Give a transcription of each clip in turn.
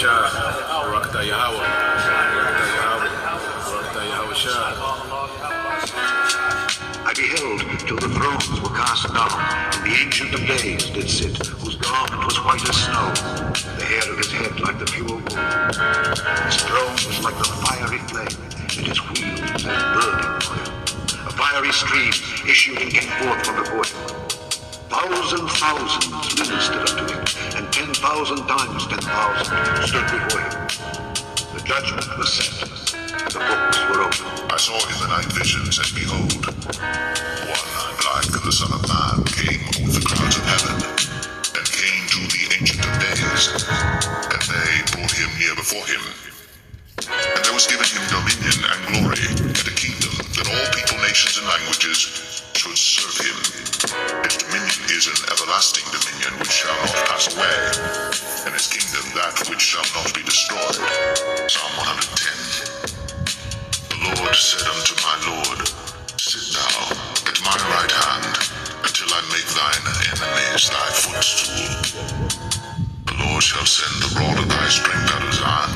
Shah, Barakatah Yahweh, Barakatah Yahweh, Barakatah Yahweh Shah. I beheld till the thrones were cast down, and the Ancient of Days did sit, whose garment was white as snow, the hair of his head like the pure wool. His throne was like the fiery flame, and his wheels as burning oil. A fiery stream issued and came forth from before him. Thousands ministered unto him, and 10,000 times 10,000 stood before him. The judgment was set, and the books were opened. I saw in the night visions, and behold, one like the Son of Man came with the clouds of heaven, and came to the Ancient of Days, and they brought him near before him. And there was given him dominion and glory, and a kingdom, that all people, nations, and languages should serve him. His dominion is an everlasting dominion which shall not pass away, and his kingdom that which shall not be destroyed. Psalm 110. The Lord said unto my Lord, Sit thou at my right hand, until I make thine enemies thy footstool. The Lord shall send the rod of thy strength out of Zion.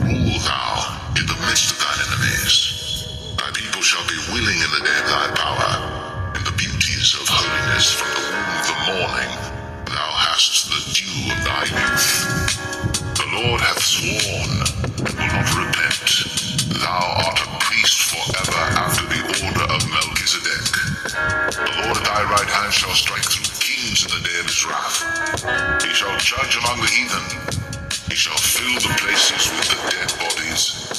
Rule thou in the midst of thine enemies. Thy people shall be willing in the day of thy power. In the beauties of holiness from the womb of the morning, thou hast the dew of thy youth. The Lord hath sworn, and will not repent. Thou art a priest forever after the order of Melchizedek. The Lord at thy right hand shall strike through kings in the day of his wrath. He shall judge among the heathen. He shall fill the places with the dead bodies.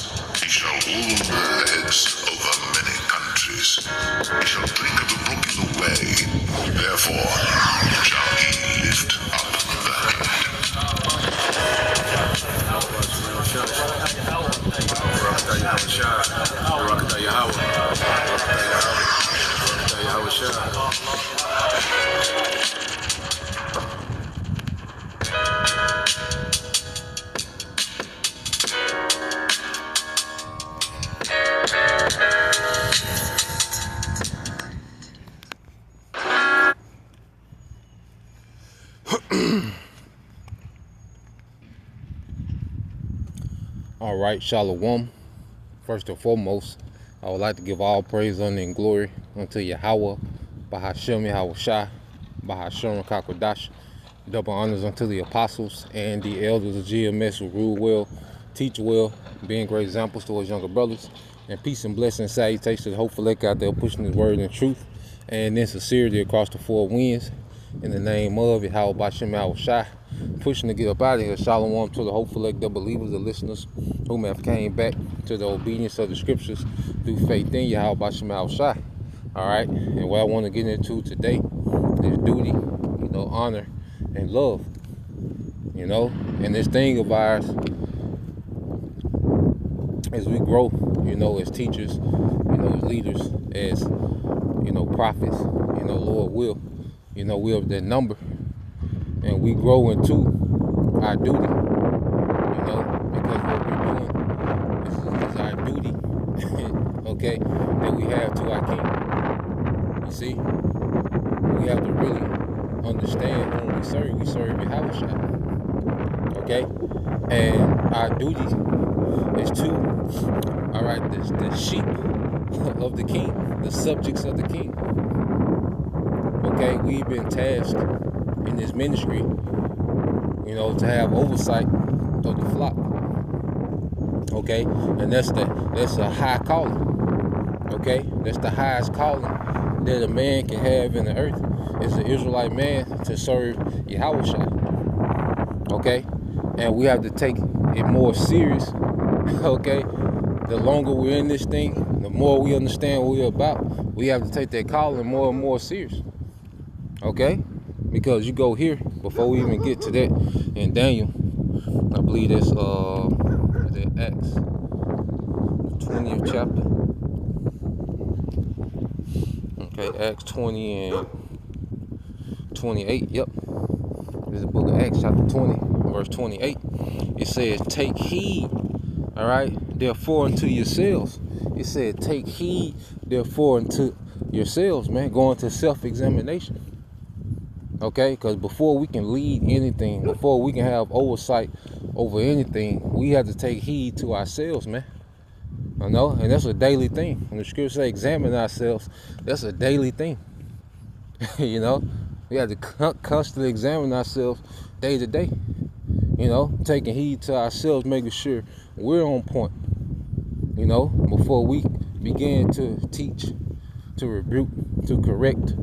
He shall wound the heads over many countries. He shall drink of the brook in the way. Therefore shall he lift up the head. Barakatah Yahweh Shah, Barakatah Yahweh, Barakatah Yahweh, Barakatah Yahweh Shah. All right, Shalom. First and foremost, I would like to give all praise, honor, and glory unto Yahweh, Bahashem Yahweh Shah, Bahashem Kakwadash. Double honors unto the apostles and the elders of GMS who rule well, teach well, being great examples towards younger brothers. And peace and blessing, salutations to the hopeful elect out there pushing his word in truth and in sincerity across the four winds. In the name of Yahweh Bahashem Yahweh Shah. Pushing to get up out of here. Shalom to the hopeful elect, the believers, the listeners whom have came back to the obedience of the scriptures through faith in Yahweh Bahashem Yahweh Shah. All right, and what I want to get into today is duty, honor and love, and this thing of ours as we grow, as teachers, as leaders, as prophets, Lord will, we of that number. And we grow into our duty, because what we're doing is our duty, okay, that we have to our King. You see, we have to really understand whom we serve. We serve Yahweh Shah, okay? And our duty is to, all right, the sheep of the King, the subjects of the King, okay? We've been tasked in this ministry, to have oversight of the flock. Okay, and that's a high calling. Okay, that's the highest calling that a man can have in the earth, is the Israelite man to serve Yahweh Shah. Okay, and we have to take it more serious. Okay, the longer we're in this thing, the more we understand what we're about. We have to take that calling more and more serious. Okay. Because you go here, before we even get to that, in Daniel, I believe that's Acts, 20th chapter. Okay, Acts 20 and 28, yep. This is the book of Acts, chapter 20, verse 28. It says, take heed, all right, therefore unto yourselves. It said, take heed, therefore unto yourselves, man. Go into self-examination. Okay, because before we can lead anything, before we can have oversight over anything, we have to take heed to ourselves, man. I know, and that's a daily thing. When the scripture say examine ourselves, that's a daily thing. You know, we have to constantly examine ourselves day to day. You know, taking heed to ourselves, making sure we're on point. You know, before we begin to teach, to rebuke, to correct,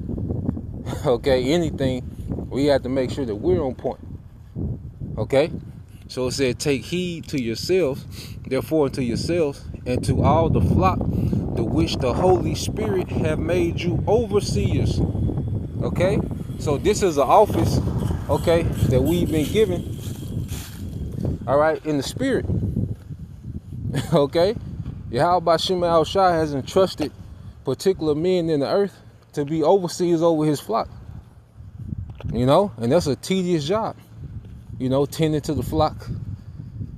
okay, anything, we have to make sure that we're on point. Okay? So it said, take heed to yourselves, therefore unto yourselves, and to all the flock, to which the Holy Spirit have made you overseers. Okay? So this is an office, okay, that we've been given, all right, in the spirit. Okay? Yahweh Shem Al Shai has entrusted particular men in the earth to be overseers over his flock. You know, and that's a tedious job. You know, tending to the flock.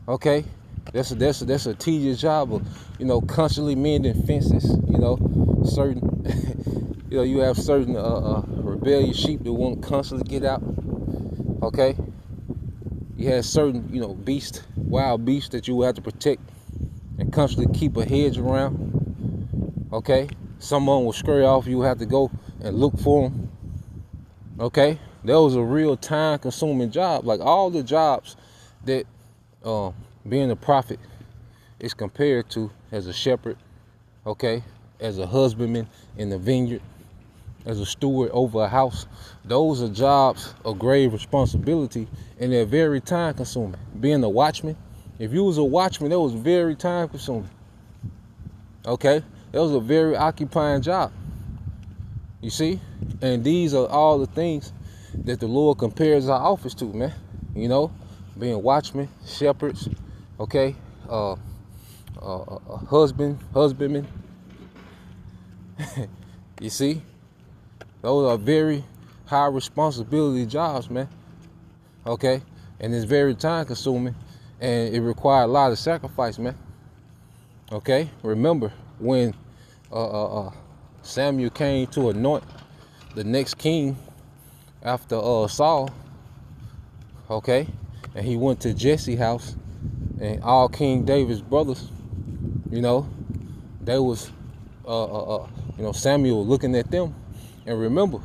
Okay, that's a tedious job of, you know, constantly mending fences. You know, certain, you know, you have certain rebellious sheep that won't constantly get out. Okay, you have certain, you know, beasts, wild beasts that you will have to protect and constantly keep a hedge around. Okay, someone will scurry off. You will have to go and look for them. Okay. That was a real time-consuming job. Like all the jobs that being a prophet is compared to as a shepherd, okay, as a husbandman in the vineyard, as a steward over a house. Those are jobs of grave responsibility, and they're very time-consuming. Being a watchman, if you was a watchman, that was very time-consuming. Okay, that was a very occupying job. You see, and these are all the things that the Lord compares our office to, man. You know, being watchmen, shepherds, okay, husbandmen. You see, those are very high responsibility jobs, man. Okay, and it's very time consuming, and it requires a lot of sacrifice, man. Okay, remember when Samuel came to anoint the next king after Saul, okay, and he went to Jesse's house, and all King David's brothers, you know, they was, you know, Samuel looking at them, and remember,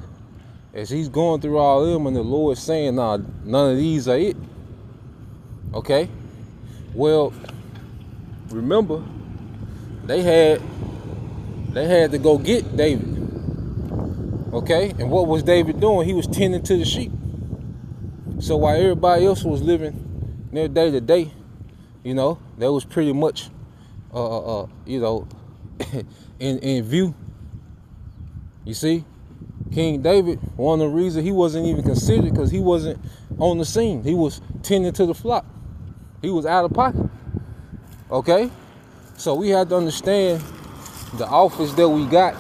as he's going through all of them, and the Lord saying, nah, none of these are it, okay, well, remember, they had to go get David. Okay, and what was David doing? He was tending to the sheep. So while everybody else was living their day to day, you know, that was pretty much, you know, in view. You see, King David, one of the reasons he wasn't even considered because he wasn't on the scene. He was tending to the flock. He was out of pocket. Okay, so we have to understand the office that we got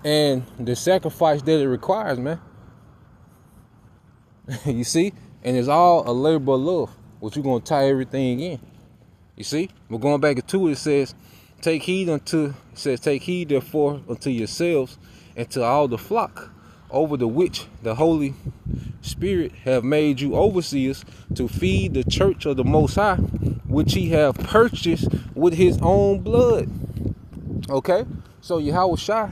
and the sacrifice that it requires, man. You see? And it's all a labor of love, which you're going to tie everything in. You see? We're going back into it. It says, take heed therefore unto yourselves and to all the flock, over the which the Holy Spirit have made you overseers, to feed the church of the Most High, which he have purchased with his own blood. Okay? So Yahweh Shai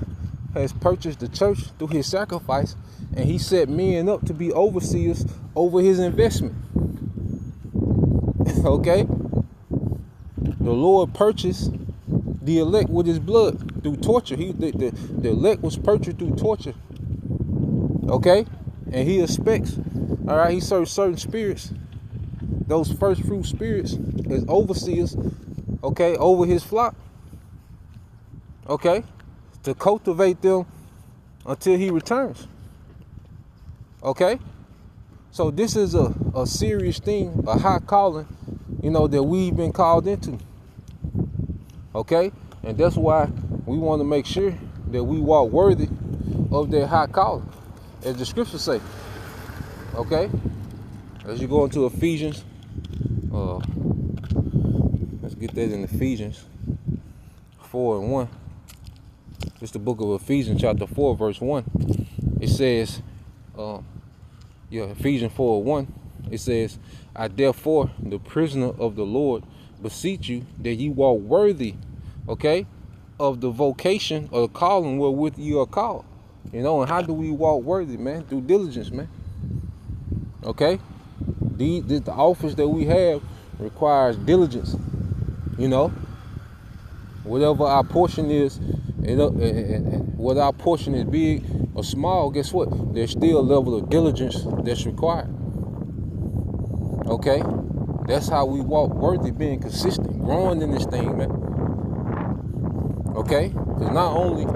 has purchased the church through his sacrifice, and he set men up to be overseers over his investment. Okay? The Lord purchased the elect with his blood through torture. The elect was purchased through torture. Okay? And he expects, all right, he serves certain spirits, those first fruit spirits, as overseers, okay, over his flock. Okay? To cultivate them until he returns. Okay? So this is a serious thing, a high calling, you know, that we've been called into. Okay? And that's why we want to make sure that we walk worthy of that high calling, as the scriptures say. Okay? As you go into Ephesians, let's get that in Ephesians 4:1. It's the book of Ephesians, chapter 4, verse 1. It says, Ephesians 4:1, It says, I therefore, the prisoner of the Lord, beseech you that ye walk worthy, okay, of the vocation or the calling wherewith you are called. You know, and how do we walk worthy, man? Through diligence, man. Okay? The office that we have requires diligence. You know, whatever our portion is, and whether our portion is big or small, guess what? There's still a level of diligence that's required. Okay? That's how we walk worthy, being consistent, growing in this thing, man. Okay? Because not only,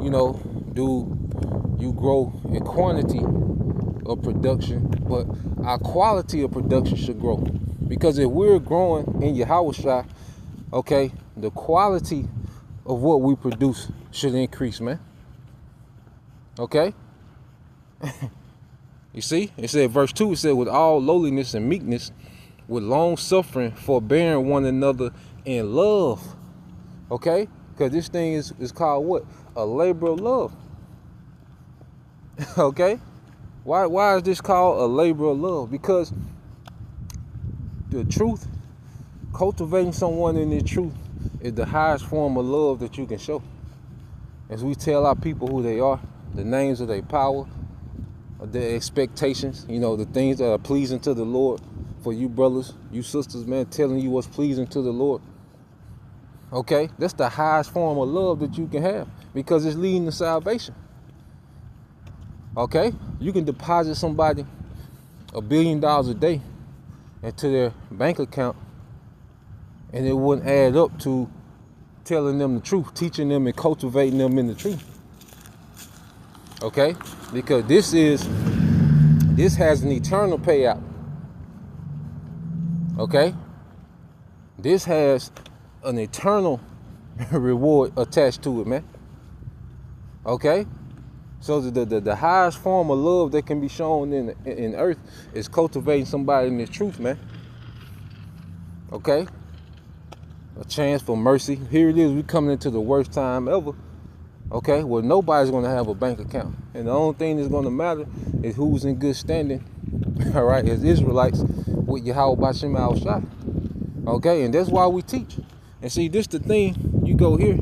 you know, do you grow in quantity of production, but our quality of production should grow. Because if we're growing in Yahushua, okay, the quality of what we produce should increase, man. Okay? You see? It said, verse 2, it said, with all lowliness and meekness, with long suffering, forbearing one another in love. Okay? Because this thing is called what? A labor of love. Okay? Why is this called a labor of love? Because the truth, cultivating someone in the truth, is the highest form of love that you can show. As we tell our people who they are, the names of their power, their expectations, you know, the things that are pleasing to the Lord. For you brothers, you sisters, man, telling you what's pleasing to the Lord. Okay? That's the highest form of love that you can have, because it's leading to salvation. Okay? You can deposit somebody $1 billion a day into their bank account, and it wouldn't add up to telling them the truth, teaching them and cultivating them in the truth. Okay? Because this has an eternal payout. Okay? This has an eternal reward attached to it, man. Okay? So the highest form of love that can be shown in earth is cultivating somebody in the truth, man. Okay? A chance for mercy. Here it is, we coming into the worst time ever. Okay? Well, nobody's going to have a bank account. And the only thing that's going to matter is who's in good standing, all right, as Israelites with Yahweh B'Shem Al-Shai. Okay? And that's why we teach. And see, this the thing, you go here,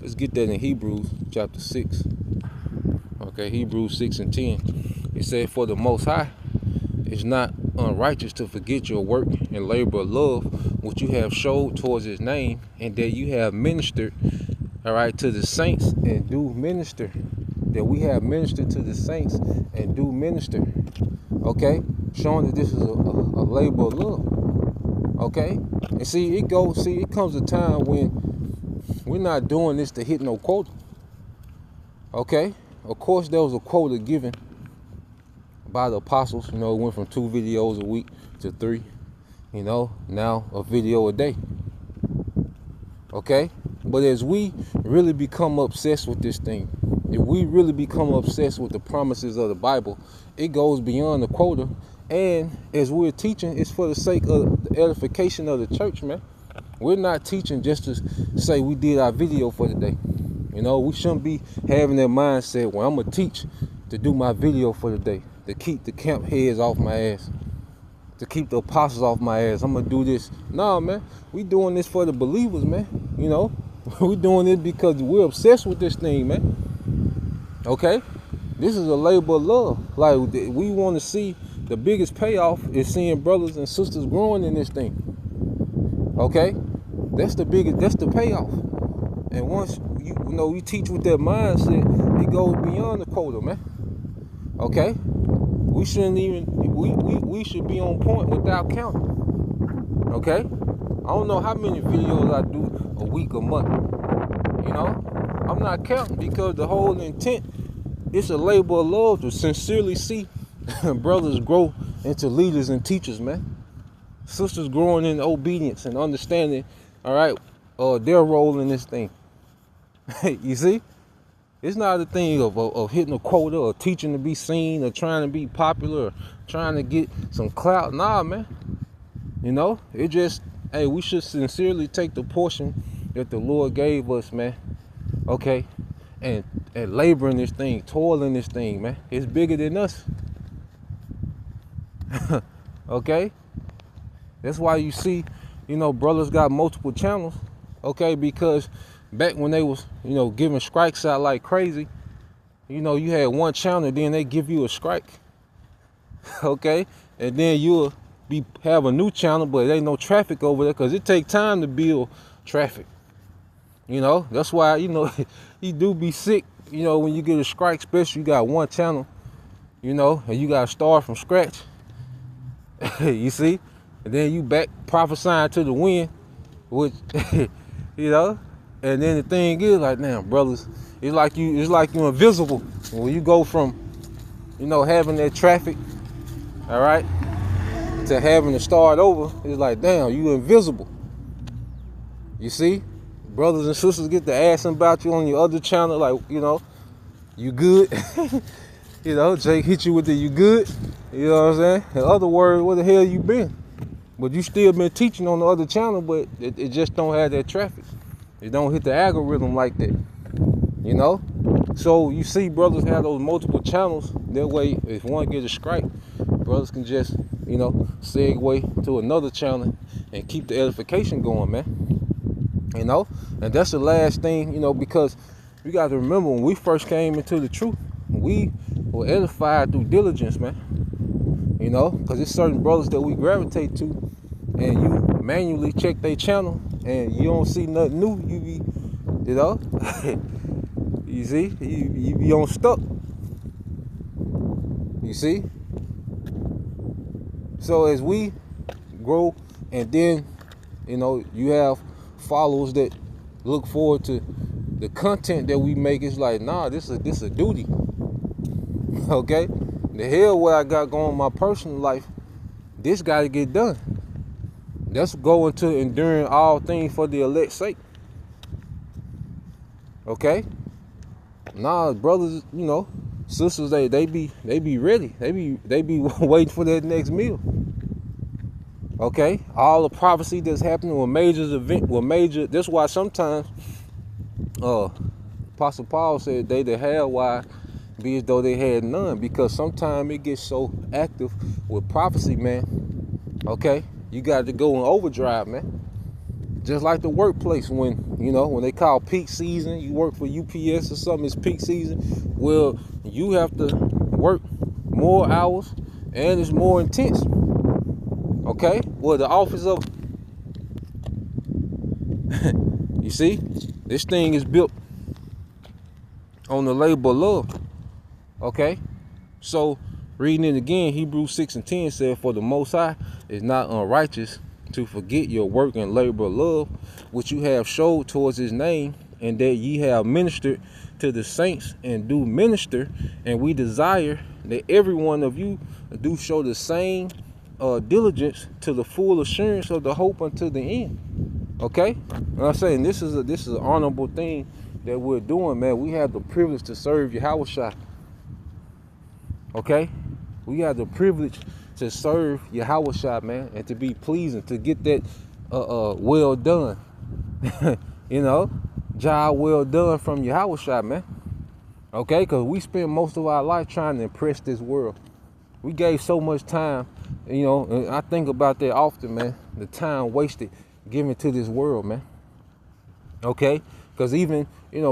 let's get that in Hebrews chapter 6. Okay, Hebrews 6 and 10. It said, for the Most High is not unrighteous to forget your work and labor of love, which you have showed towards his name, and that you have ministered, all right, to the saints and do minister. That we have ministered to the saints and do minister. Okay? Showing that this is a labor of love. Okay? And see, it comes a time when we're not doing this to hit no quota. Okay? Of course, there was a quota given by the apostles. You know, it went from 2 videos a week to 3. You know, now a video a day. Okay? But as we really become obsessed with this thing, if we really become obsessed with the promises of the Bible, it goes beyond the quota. And as we're teaching, it's for the sake of the edification of the church, man. We're not teaching just to say we did our video for the day. You know, we shouldn't be having that mindset, well, I'm going to teach to do my video for the day, to keep the camp heads off my ass, to keep the apostles off my ass. I'm going to do this. No, man, we doing this for the believers, man. You know, we doing it because we're obsessed with this thing, man. Okay? This is a labor of love. Like, we want to see the biggest payoff is seeing brothers and sisters growing in this thing. Okay? That's the payoff. And once you know we teach with that mindset, it goes beyond the quota, man. Okay? We shouldn't even we should be on point without counting. Okay? I don't know how many videos I do a week, a month. You know? I'm not counting because the whole intent, it's a labor of love to sincerely see brothers grow into leaders and teachers, man. Sisters growing in obedience and understanding, all right, their role in this thing. You see? It's not a thing of hitting a quota or teaching to be seen or trying to be popular or trying to get some clout. Nah, man. You know, it just, hey, we should sincerely take the portion that the Lord gave us, man. Okay? and laboring this thing, toiling this thing, man. It's bigger than us. Okay? That's why you see, brothers got multiple channels. Okay, because back when they was, giving strikes out like crazy, you had one channel, then they give you a strike. Okay? And then you'll have a new channel, but there ain't no traffic over there because it take time to build traffic. That's why, you do be sick, when you get a strike, especially you got one channel, and you got to start from scratch. You see? And then you back prophesying to the wind, which, and then the thing is like, damn, brothers, it's like you're invisible. When you go from, having that traffic, all right, to having to start over, it's like, damn, you invisible. You see? Brothers and sisters get to asking about you on your other channel, like, you good? Jake hit you with the you good? You know what I'm saying? In other words, where the hell you been? But you still been teaching on the other channel, but it just don't have that traffic. It don't hit the algorithm like that. So you see brothers have those multiple channels. That way, if one gets a strike, brothers can just, segue to another channel and keep the edification going, man. And that's the last thing, because you got to remember when we first came into the truth, we were edified through diligence, man. Because there's certain brothers that we gravitate to, and you manually check their channel, and you don't see nothing new. You be, you see, you be on stuck. You see? So as we grow, and then, you have followers that look forward to the content that we make. It's like, nah, this is a duty. Okay? The hell what I got going in my personal life, this got to get done. That's going to enduring all things for the elect's sake. Okay? Nah, brothers, sisters, they be ready. They be waiting for that next meal. Okay? All the prophecy that's happening with major. That's why sometimes Apostle Paul said they that had why be as though they had none, because sometimes it gets so active with prophecy, man. Okay? You got to go in overdrive, man. Just like the workplace when they call peak season, you work for UPS or something, it's peak season. Well, you have to work more hours and it's more intense. Okay? Well, the office of you see, this thing is built on the labor of love. Okay? So, reading it again, Hebrews 6:10 said, for the Most High is not unrighteous to forget your work and labor of love, which you have showed towards his name, and that ye have ministered to the saints and do minister, and we desire that every one of you do show the same diligence to the full assurance of the hope unto the end. Okay? And I'm saying this is an honorable thing that we're doing, man. We have the privilege to serve Yahushua. Okay? We have the privilege to serve Yahushua, man, and to be pleasing, to get that well done. Job well done from Yahushua, man. Okay? Because we spend most of our life trying to impress this world. We gave so much time, and I think about that often, man. The time wasted given to this world, man. Okay? Because even,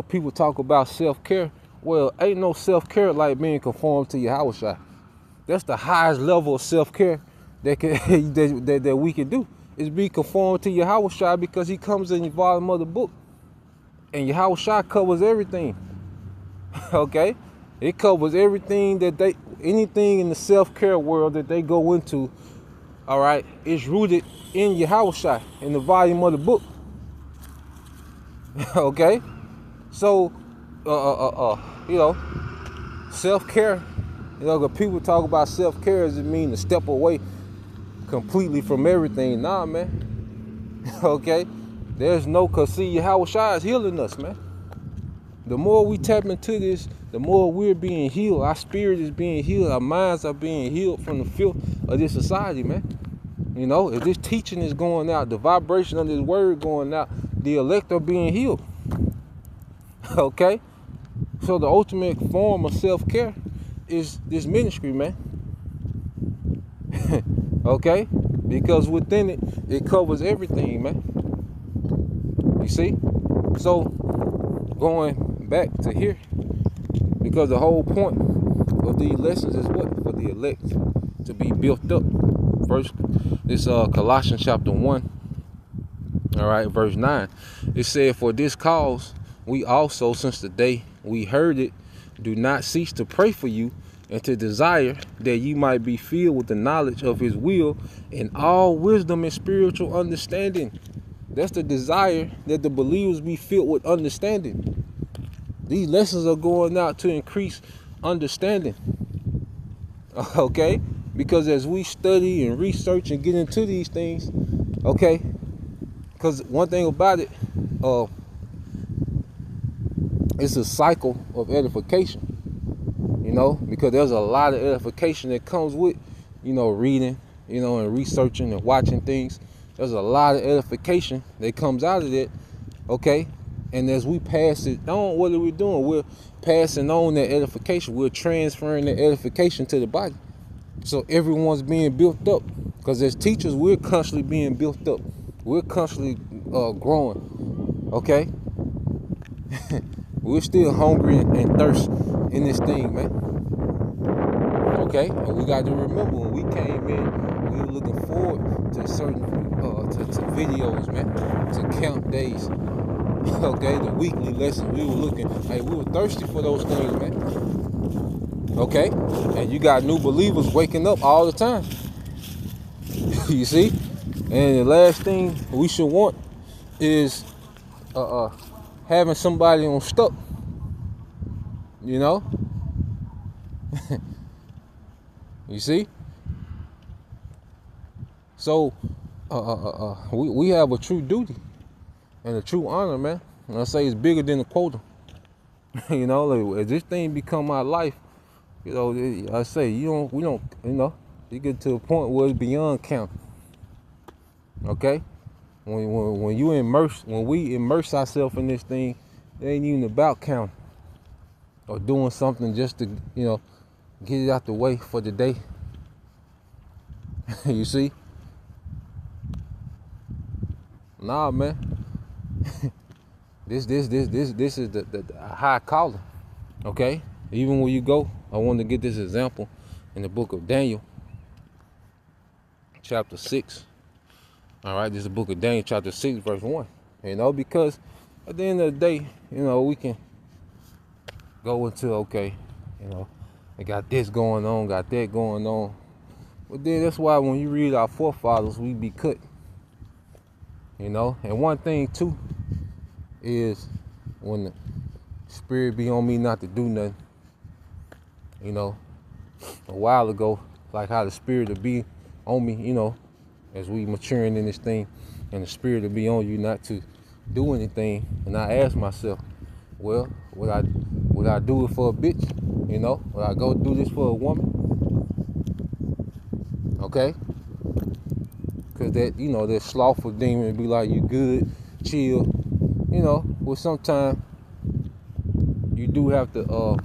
people talk about self-care. Well, ain't no self-care like being conformed to Yahushua. That's the highest level of self-care that we can do, is be conformed to Yahushua, because he comes in the volume of the book. And Yahushua covers everything. Okay? It covers everything anything in the self-care world that they go into, all right, is rooted in Yahushua, in the volume of the book. Okay? So, self-care, people talk about self-care as it mean to step away completely from everything. Nah, man. Okay? Cause see, Yahushua is healing us, man. The more we tap into this, the more we're being healed. Our spirit is being healed. Our minds are being healed from the filth of this society, man. If this teaching is going out, the vibration of this word going out, the elect are being healed. Okay? So the ultimate form of self-care is this ministry, man. Okay? Because within it, it covers everything, man. You see? So, going back to here, because the whole point of these lessons is what? For the elect to be built up. First, this Colossians chapter 1, all right, verse 9. It said, for this cause, we also, since the day we heard it, do not cease to pray for you and to desire that you might be filled with the knowledge of his will in all wisdom and spiritual understanding. That's the desire, that the believers be filled with understanding. These lessons are going out to increase understanding. Okay? Because as we study and research and get into these things, okay? Because one thing about it, it's a cycle of edification. You know, because there's a lot of edification that comes with, you know, reading, you know, and researching and watching things. There's a lot of edification that comes out of that, okay? And as we pass it on, what are we doing? We're passing on that edification. We're transferring that edification to the body. So everyone's being built up. Because as teachers, we're constantly being built up. We're constantly growing, okay? We're still hungry and thirst in this thing, man. Okay? And we got to remember, when we came in, we were looking forward to certain to videos, man, to count days. Okay, the weekly lessons. We were looking, hey, we were thirsty for those things, man. Okay? And you got new believers waking up all the time. You see? And the last thing we should want is having somebody on stuck. You know? You see? So we have a true duty and a true honor, man. And I say it's bigger than the quota. You know, like, as this thing become our life, you know, I say we don't, you know, you get to a point where it's beyond count. Okay? When we immerse ourselves in this thing, it ain't even about counting or doing something just to, you know, get it out the way for the day. You see? Nah, man. This is the high calling. Okay? Even when you go, I want to get this example in the book of Daniel, chapter 6. All right, this is the book of Daniel, chapter 6, verse 1. You know, because at the end of the day, you know, we can go into, okay, you know, they got this going on, got that going on. But then that's why when you read our forefathers, we be cut. You know, and one thing too is when the spirit be on me not to do nothing. You know, a while ago, like how the spirit will be on me, you know, as we maturing in this thing, and the spirit will be on you not to do anything. And I ask myself, well, would I do it for a bitch? You know, would I go do this for a woman? Okay? Because that, you know, that slothful demon be like, you good, chill. You know, well, sometimes you do have to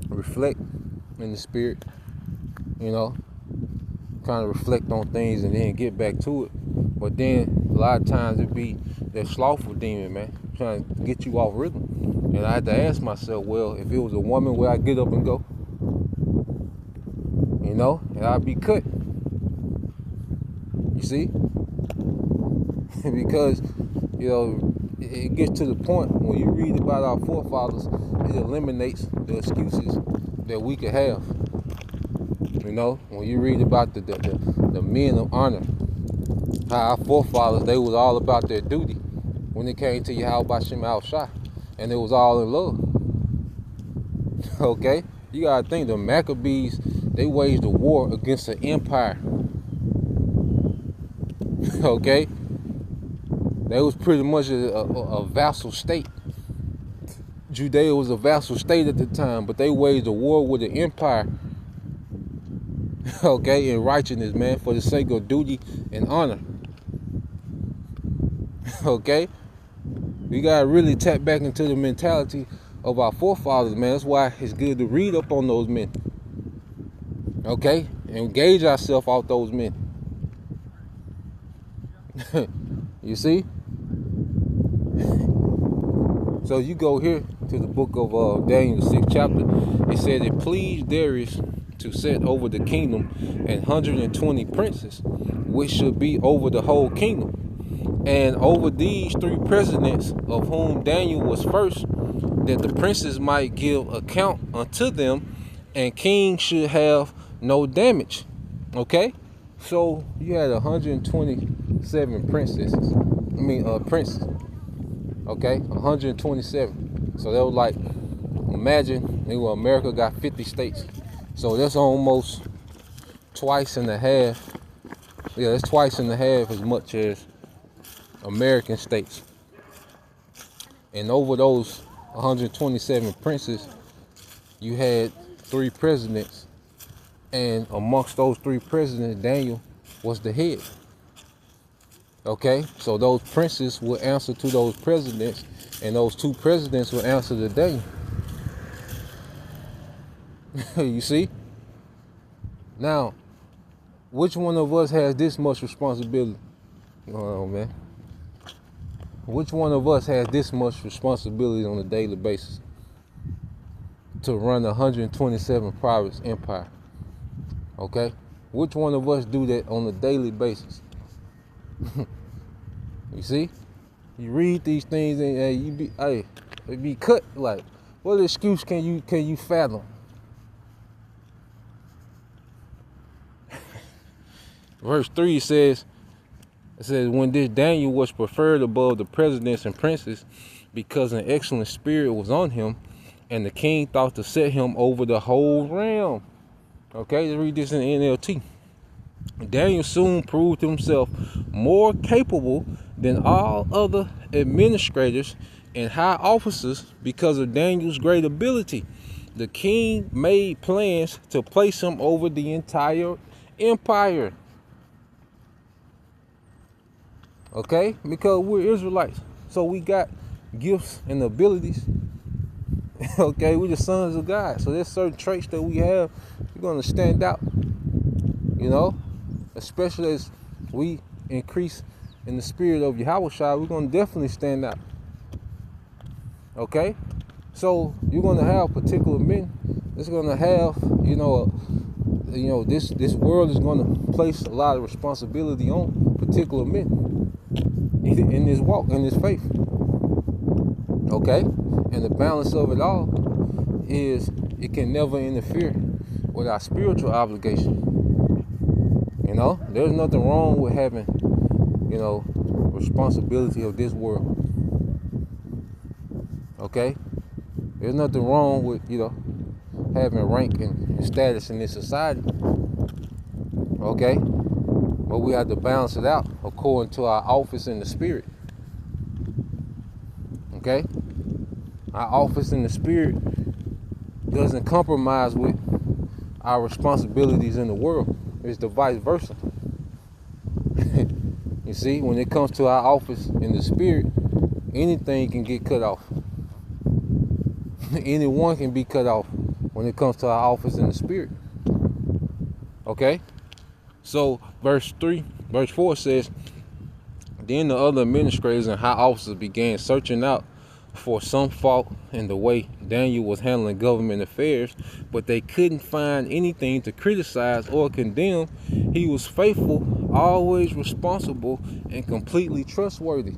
reflect in the spirit, you know, kind of reflect on things and then get back to it. But then a lot of times it be that slothful demon, man, trying to get you off rhythm. And I had to ask myself, well, if it was a woman, would I get up and go? You know, and I'd be cut. You see? Because, you know, it gets to the point when you read about our forefathers, it eliminates the excuses that we could have. You know, when you read about the men of honor, how our forefathers, they was all about their duty when it came to Yahweh Shem Al-Shah, and it was all in love. Okay? You gotta think, the Maccabees, they waged a war against an empire. Okay? They was pretty much a vassal state. Judea was a vassal state at the time, but they waged a war with the empire. Okay, in righteousness, man, for the sake of duty and honor. Okay? We gotta really tap back into the mentality of our forefathers, man. That's why it's good to read up on those men. Okay? And gauge ourselves off those men. You see? So you go here to the book of Daniel, the 6th chapter. It said it pleased Darius to set over the kingdom 120 princes, which should be over the whole kingdom. And over these 3 presidents, of whom Daniel was first, that the princes might give account unto them, and kings should have no damage. Okay? So you had 127 princesses. Princes. Okay? 127. So that was like, imagine, America got 50 states. So that's almost twice and a half. Yeah, that's twice and a half as much as American states. And over those 127 princes, you had 3 presidents. And amongst those 3 presidents, Daniel was the head. Okay? So those princes will answer to those presidents, and those 2 presidents will answer to Daniel. You see? Now, which one of us has this much responsibility? Oh, man. Which one of us has this much responsibility on a daily basis to run a 127 province empire? Okay? Which one of us do that on a daily basis? You see? You read these things and you be cut. Like, what excuse can you fathom? Verse 3 says, when this Daniel was preferred above the presidents and princes, because an excellent spirit was on him, and the king thought to set him over the whole realm. Okay, let's read this in the NLT. Daniel soon proved himself more capable than all other administrators and high officers because of Daniel's great ability. The king made plans to place him over the entire empire. Okay? Because we're Israelites. So we got gifts and abilities. Okay? We're the sons of God. So there's certain traits that we have. We're going to stand out. You know? Especially as we increase in the spirit of Yahushua, we're going to definitely stand out. Okay? So you're going to have particular men. It's going to have, this world is going to place a lot of responsibility on particular men in this walk, in this faith. Okay? And the balance of it all is it can never interfere with our spiritual obligation. You know, there's nothing wrong with having, responsibility of this world. Okay? There's nothing wrong with, having rank and status in this society. Okay? But we have to balance it out according to our office in the spirit. Okay? Our office in the spirit doesn't compromise with our responsibilities in the world. It's the vice versa. You see, when it comes to our office in the spirit, anything can get cut off. Anyone can be cut off when it comes to our office in the spirit. Okay? So verse 4 says, then the other administrators and high officers began searching out for some fault in the way Daniel was handling government affairs, but they couldn't find anything to criticize or condemn. He was faithful, always responsible, and completely trustworthy.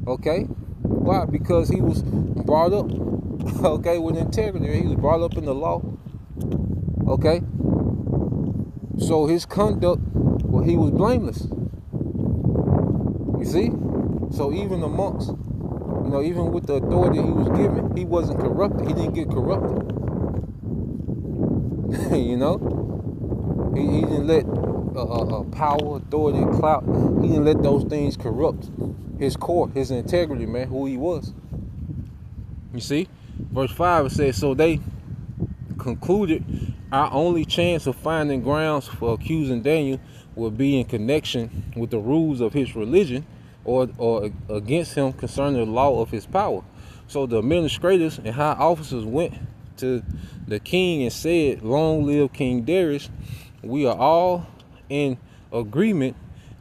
Okay? Why? Because he was brought up, with integrity. He was brought up in the law. Okay? So his conduct, he was blameless. You see? So even amongst, even with the authority he was given, he wasn't corrupted. He didn't get corrupted. He didn't let power, authority, clout, he didn't let those things corrupt his core, his integrity, man, who he was. You see? Verse 5, it says, so they concluded our only chance of finding grounds for accusing Daniel would be in connection with the rules of his religion or against him concerning the law of his power. So the administrators and high officers went to the king and said, "Long live King Darius. We are all in agreement,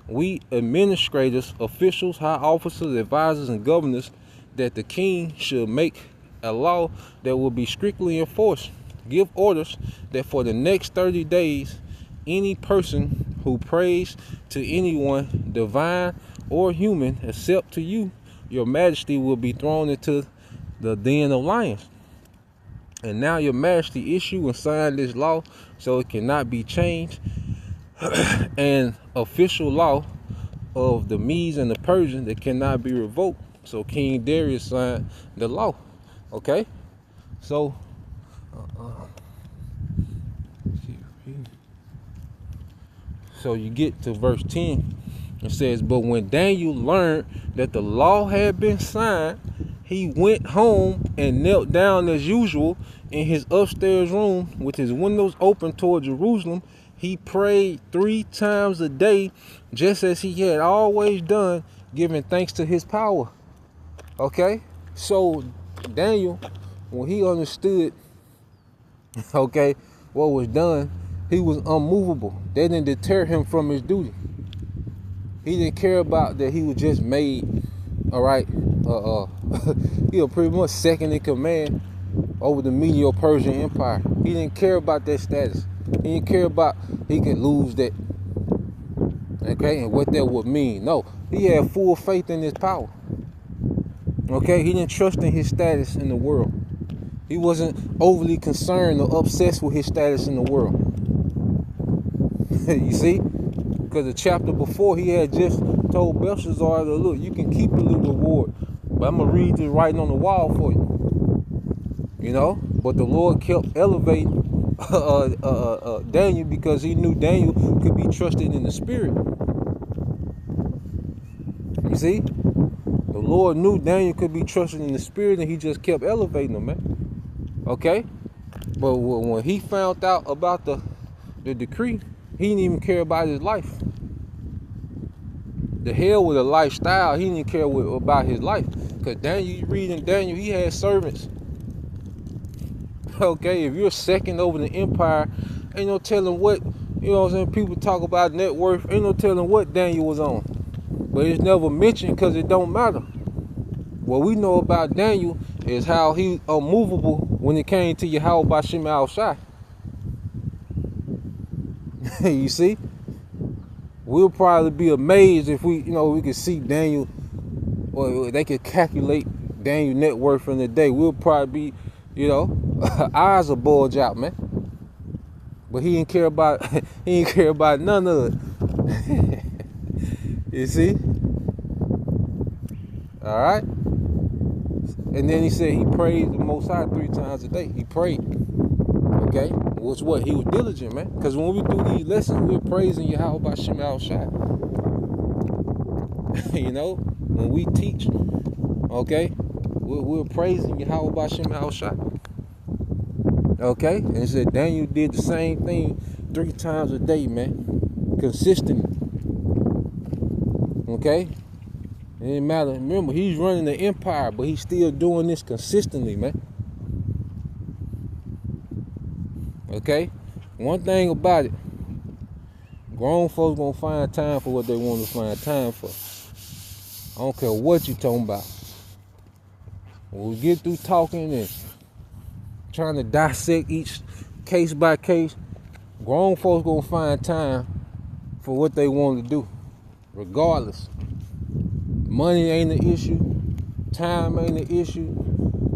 we administrators, officials, high officers, advisors, and governors, that the king should make a law that will be strictly enforced. Give orders that for the next 30 days, any person who prays to anyone, divine or human, except to you, your majesty, will be thrown into the den of lions. And now your majesty issue and sign this law so it cannot be changed, an official law of the Medes and the Persians that cannot be revoked." So King Darius signed the law. Okay, so you get to verse 10. It says, "But when Daniel learned that the law had been signed, he went home and knelt down as usual in his upstairs room with his windows open toward Jerusalem. He prayed 3 times a day, just as he had always done, giving thanks to his power." Okay, so Daniel, when he understood, okay, what was done, he was unmovable. That didn't deter him from his duty. He didn't care about that he was just made, all right, he was pretty much second in command over the Medo-Persian Empire. He didn't care about that status. He didn't care about he could lose that, okay, and what that would mean. No, he had full faith in his power. Okay, he didn't trust in his status in the world. He wasn't overly concerned or obsessed with his status in the world. You see? Because the chapter before, he had just told Belshazzar, "Look, you can keep a little reward, but I'm going to read this writing on the wall for you." You know? But the Lord kept elevating Daniel because he knew Daniel could be trusted in the spirit. You see? The Lord knew Daniel could be trusted in the spirit, and he just kept elevating him, man. Okay? But when he found out about the decree, he didn't even care about his life. The hell with a lifestyle, he didn't care about his life. Because Daniel, you read in Daniel, he had servants. Okay, if you're second over the empire, ain't no telling what, you know what I'm saying, people talk about net worth, ain't no telling what Daniel was on. But it's never mentioned because it don't matter. What we know about Daniel is how he unmovable when it came to Yahweh Bashim Al-Shai. You see? We'll probably be amazed if we could see Daniel, or they could calculate Daniel net worth in a day. We'll probably be, eyes will bulge out, man. But he didn't care about none of it. You see? All right. And then he said he prayed the Most High 3 times a day. He prayed. Okay? Was what? He was diligent, man. Because when we do these lessons, we're praising Yahweh Bashim Al-Shai. When we teach, okay, we're praising Yahweh Bashim Al-Shai. Okay? And it said Daniel did the same thing 3 times a day, man. Consistently. Okay? It didn't matter. Remember, he's running the empire, but he's still doing this consistently, man. Okay? One thing about it, grown folks gonna find time for what they want to find time for. I don't care what you talking about. When we get through talking and trying to dissect each case by case, grown folks gonna find time for what they want to do, regardless. Money ain't an issue. Time ain't an issue.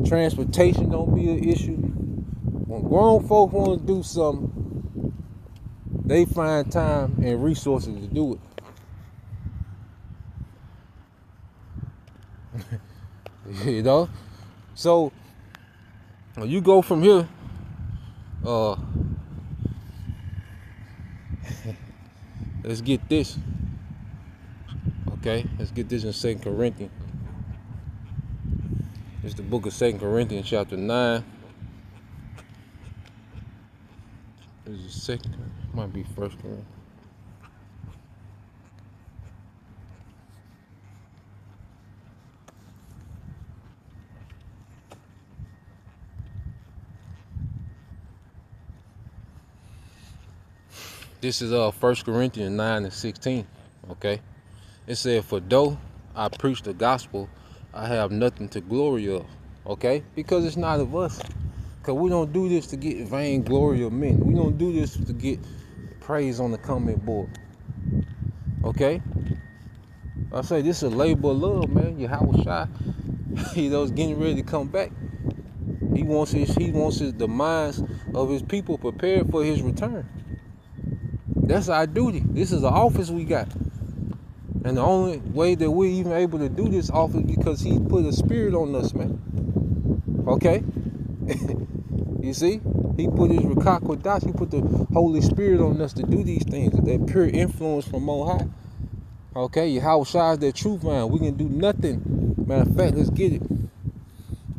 Transportation don't be an issue. When grown folk want to do something, they find time and resources to do it. So when you go from here, let's get this. Okay, let's get this in 2 Corinthians. It's the book of 2 Corinthians, chapter 9. This is second. Might be 1 Corinthians. This is 1 Corinthians 9 and 16. Okay, it said, "For though I preach the gospel, I have nothing to glory of." Okay, because it's not of us. Because we don't do this to get vain glory of men. We don't do this to get praise on the comment board. Okay, I say this is a labor of love, man. Yahweh Shai, is getting ready to come back. He wants the minds of his people prepared for his return. That's our duty. This is an office we got. And the only way that we're even able to do this office is because he put a spirit on us, man. Okay? You see? He put his Ruach HaKodesh, he put the Holy Spirit on us to do these things. That pure influence from on high. Okay? Yahweh Shai is that truth vine. We can do nothing. Matter of fact, let's get it.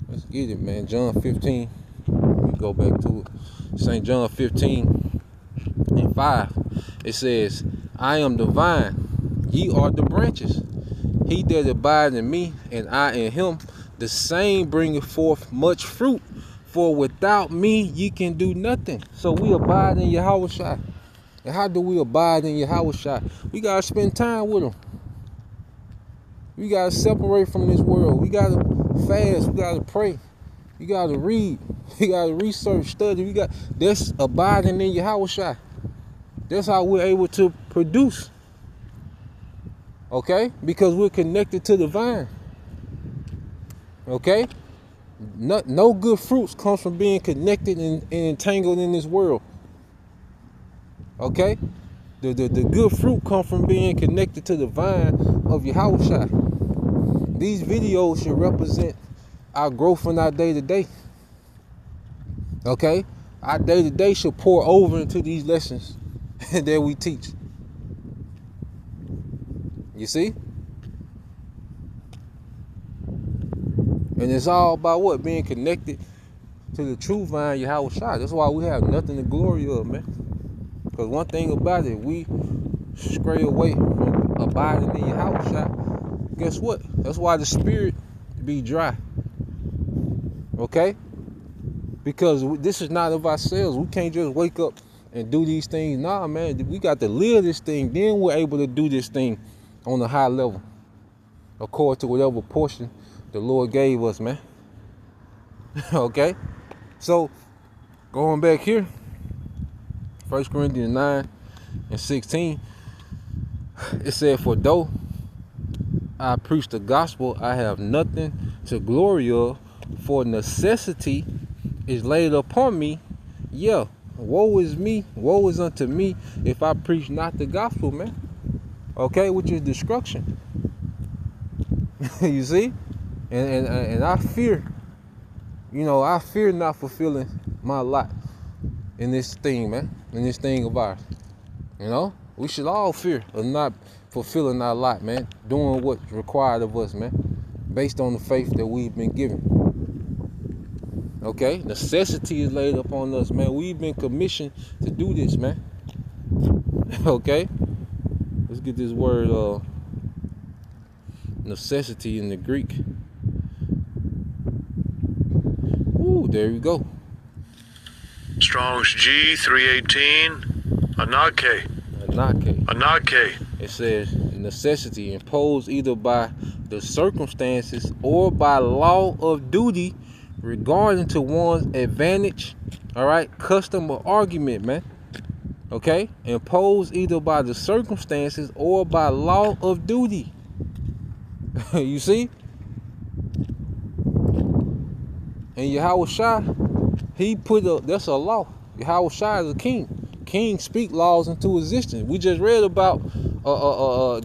Let's get it, man. John 15. Let me go back to it. St. John 15 and 5. It says, "I am the vine, ye are the branches. He that abide in me, and I in him, the same bringeth forth much fruit. For without me, ye can do nothing." So we abide in Yahweh Shai. And how do we abide in Yahweh Shai? We got to spend time with him. We got to separate from this world. We got to fast. We got to pray. We got to read. We got to research, study. That's abiding in Yahweh Shai. That's how we're able to produce. Okay? Because we're connected to the vine. Okay? No good fruits comes from being connected and entangled in this world. Okay? The good fruit comes from being connected to the vine of Yahweh Shai. These videos should represent our growth in our day-to-day. Okay? Our day-to-day should pour over into these lessons that we teach. You see? And it's all about what? Being connected to the true vine, Yahweh Shai. That's why we have nothing to glory of, man. Because one thing about it, we stray away from abiding in Yahweh Shai. Guess what? That's why the spirit be dry. Okay? Because this is not of ourselves. We can't just wake up and do these things. Nah, man. We got to live this thing. Then we're able to do this thing on a high level. According to whatever portion the Lord gave us, man. Okay? So, going back here, 1 Corinthians 9 and 16, it said, "For though I preach the gospel, I have nothing to glory of, for necessity is laid upon me. Yeah, woe is me, woe is unto me, if I preach not the gospel," man. Okay, which is destruction. You see? And I fear, I fear not fulfilling my lot in this thing, man, in this thing of ours. We should all fear of not fulfilling our lot, man, doing what's required of us, man, based on the faith that we've been given. Okay, necessity is laid upon us, man. We've been commissioned to do this, man. Okay, let's get this word necessity in the Greek. Ooh, there we go. Strong's G 318. Anake. It says necessity imposed either by the circumstances or by law of duty regarding to one's advantage, all right, custom or argument, man. Okay, imposed either by the circumstances or by law of duty. You see? And Yahweh Shai, that's a law. Yahweh Shai is a king. Kings speak laws into existence. We just read about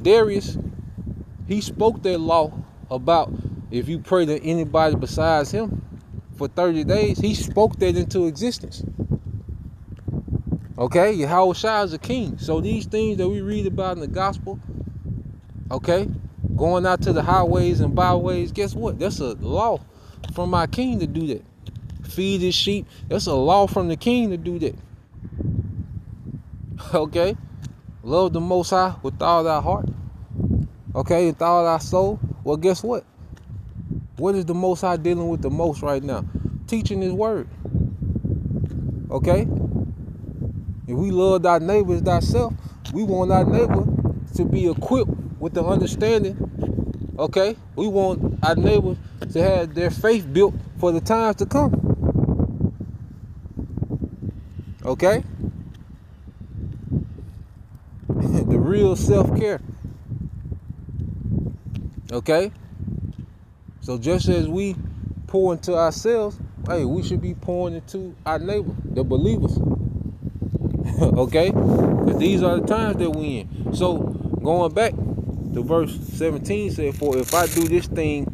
Darius. He spoke that law about if you pray to anybody besides him for 30 days. He spoke that into existence. Okay, Yahweh Shai is a king. So these things that we read about in the gospel, okay, going out to the highways and byways, guess what? That's a law from my king to do that. Feed his sheep. That's a law from the king to do that. Okay? Love the Most High with all thy heart. Okay? With all thy soul. Well, guess what? What is the Most High dealing with the most right now? Teaching his word. Okay? If we love our neighbor as thyself, we want our neighbor to be equipped with the understanding. Okay? We want our neighbors to have their faith built for the times to come. Okay? The real self-care. Okay? So just as we pour into ourselves, hey, we should be pouring into our neighbor, the believers. Okay? Because these are the times that we in. So going back to verse 17 said, for if I do this thing,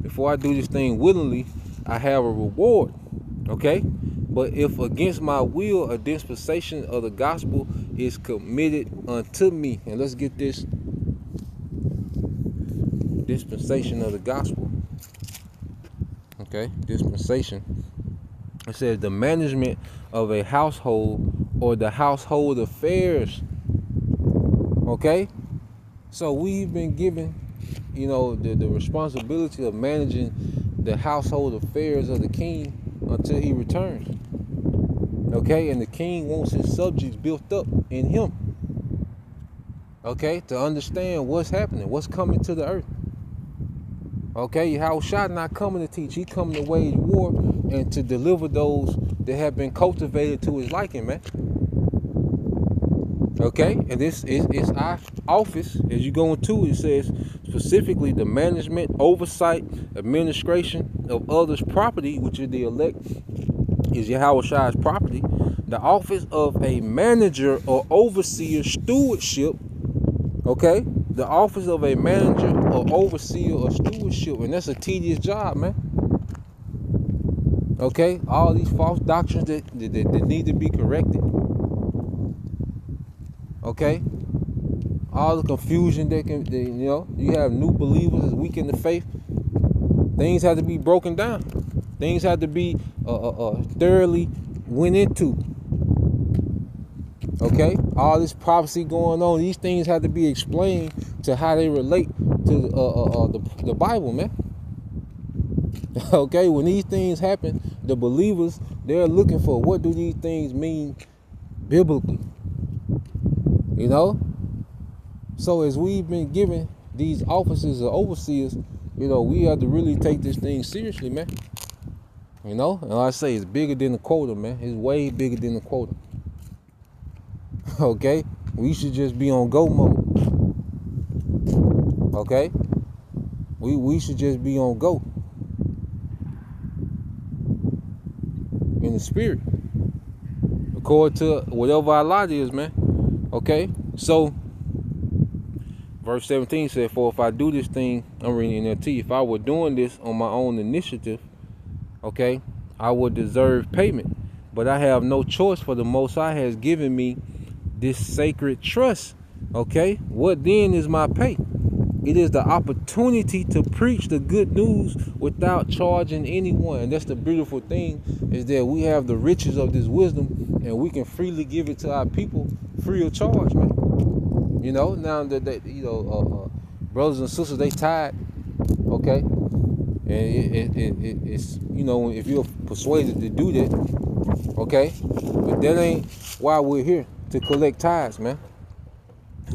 before I do this thing willingly, I have a reward. Okay? But if against my will a dispensation of the gospel is committed unto me, and let's get this dispensation of the gospel. Okay, dispensation. It says the management of a household or the household affairs. Okay, so we've been given, the responsibility of managing the household affairs of the king until he returns. Okay, and the king wants his subjects built up in him. Okay, to understand what's happening, what's coming to the earth. Okay, Yahushua not coming to teach, he coming to wage war and to deliver those that have been cultivated to his liking, man. Okay, and this is our office. As you go into it, says specifically the management, oversight, administration of others' property, which is the elect, is Yahushua's property. The office of a manager or overseer, stewardship. Okay, the office of a manager or overseer or stewardship, and that's a tedious job, man. Okay, all these false doctrines that need to be corrected. Okay, all the confusion you have new believers is weak in the faith. Things have to be broken down. Things have to be thoroughly went into. Okay, all this prophecy going on, these things have to be explained to how they relate to the Bible, man. Okay, when these things happen, the believers, they're looking for what do these things mean biblically. So as we've been given these offices of overseers, we have to really take this thing seriously, man. And like I say, it's bigger than the quota, man. It's way bigger than the quota. Okay, we should just be on go mode. Okay, we should just be on go in the spirit, according to whatever our lot is, man. Okay, so verse 17 said, for if I do this thing, I'm reading NLT, if I were doing this on my own initiative, okay, I would deserve payment, but I have no choice, for the Most High has given me this sacred trust. Okay, what then is my pay? It is the opportunity to preach the good news without charging anyone. And that's the beautiful thing, is that we have the riches of this wisdom and we can freely give it to our people free of charge, man. Now that brothers and sisters, they tired. Okay, and it's if you're persuaded to do that, okay, but that ain't why we're here, to collect tithes, man.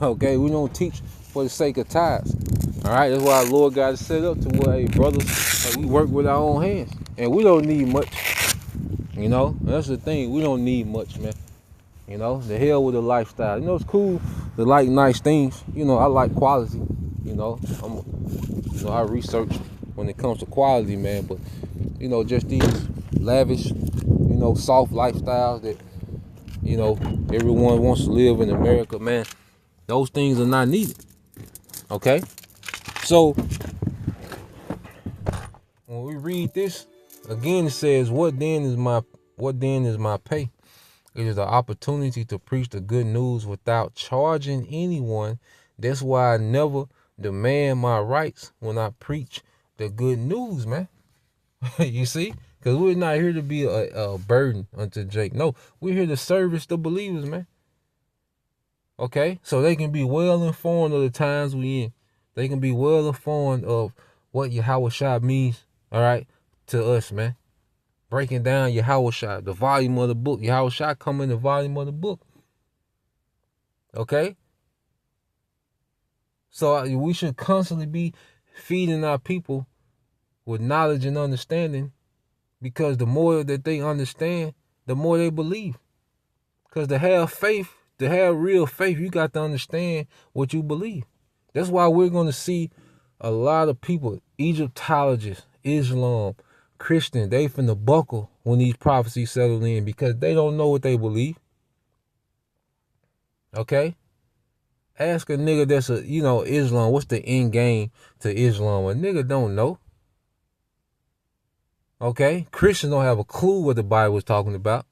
Okay, we don't teach for the sake of tithes. All right, that's why our Lord got it set up to where, hey, brothers, we work with our own hands, and we don't need much. That's the thing. We don't need much, man. The hell with the lifestyle. It's cool to like nice things. I like quality. I research when it comes to quality, man. But just these lavish, soft lifestyles that everyone wants to live in America, man. Those things are not needed. Okay, so when we read this again, it says, "What then is my pay? It is the opportunity to preach the good news without charging anyone. That's why I never demand my rights when I preach the good news, man." You see, because we're not here to be a burden unto Jake. No, we're here to service the believers, man. Okay, so they can be well informed of the times we in. They can be well informed of what Yahushua means, all right, to us, man. breaking down Yahushua, the volume of the book. Yahushua come in the volume of the book. Okay? So we should constantly be feeding our people with knowledge and understanding, because the more that they understand, the more they believe. Because to have faith, to have real faith, you got to understand what you believe. That's why we're going to see a lot of people, Egyptologists, Islam, Christian, they finna buckle when these prophecies settle in, because they don't know what they believe. Okay? Ask a nigga that's Islam, what's the end game to Islam? A nigga don't know. Okay? Christians don't have a clue what the Bible is talking about.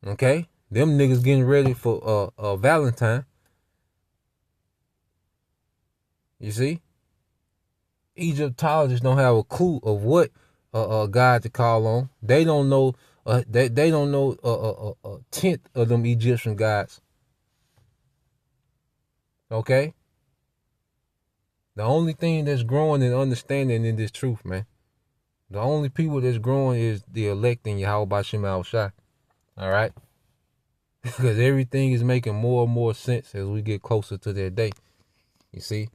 Okay? Them niggas getting ready for Valentine. You see? Egyptologists don't have a clue of what God to call on. They don't know. They don't know a tenth of them Egyptian gods. Okay? The only thing that's growing and understanding in this truth, man. The only people that's growing is the elect in Yahweh B'Shem Al-Shai. All right? Because everything is making more and more sense as we get closer to that day. You see?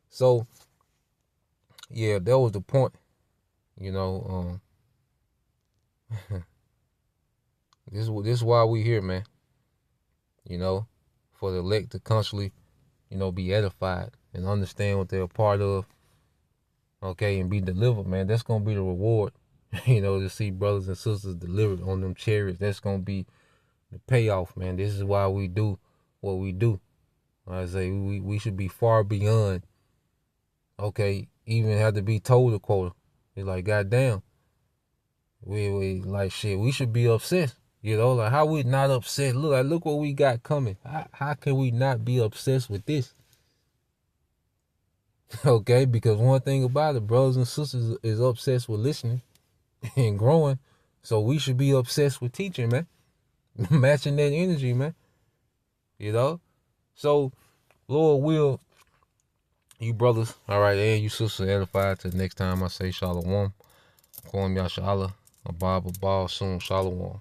So, yeah, that was the point. This is why we here, man. For the elect to constantly, be edified and understand what they're a part of. Okay, and be delivered, man. That's gonna be the reward. To see brothers and sisters delivered on them chariots. That's gonna be the payoff, man. This is why we do what we do. I say we should be far beyond. Okay, even have to be told a quota. It's like, goddamn. We like shit. We should be obsessed. Like, how we not upset? Look what we got coming. How can we not be obsessed with this? Okay, because one thing about it, brothers and sisters is obsessed with listening and growing. So we should be obsessed with teaching, man. Matching that energy, man. So, Lord will, you brothers, all right, and you sisters edified. Till next time I say shalom. Kwam Yashala, Abba Ball soon, shalom.